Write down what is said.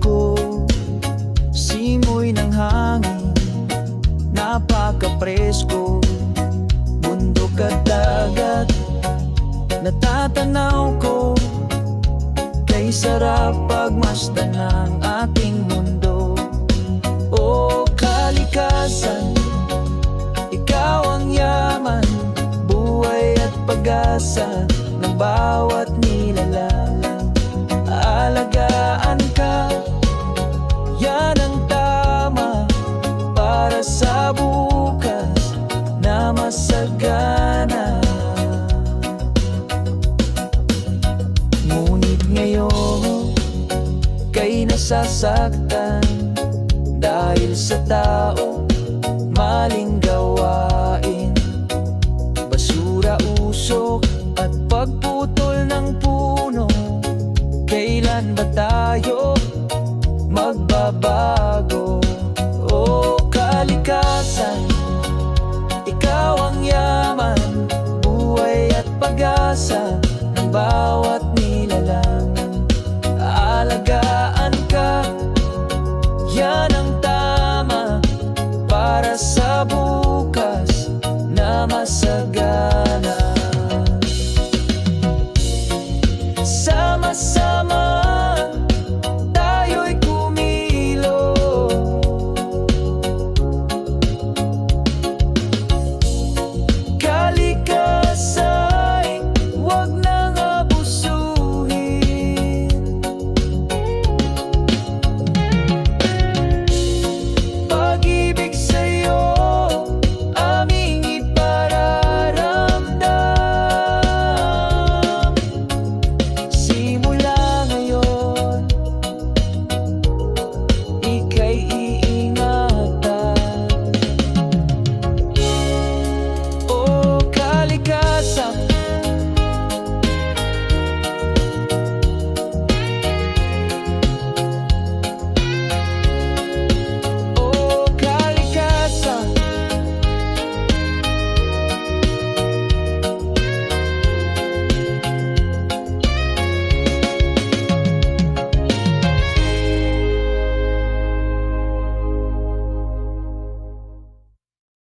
ko, simoy ng hangin, napaka-presko. Bundok at dagat, natatanaw ko, kay sarap pagmasdan ng ating mundo. O kalikasan, ikaw ang yaman, buhay at pag-asa ng bawat nilalang. Aalagaan ka, yan ang tama para sa bukas na masagana. Ngunit ngayon, kay nasasaktan dahil sa tao, maling gawain, basura, usok at pagputol ng puno. Kailan ba tayo magbabago?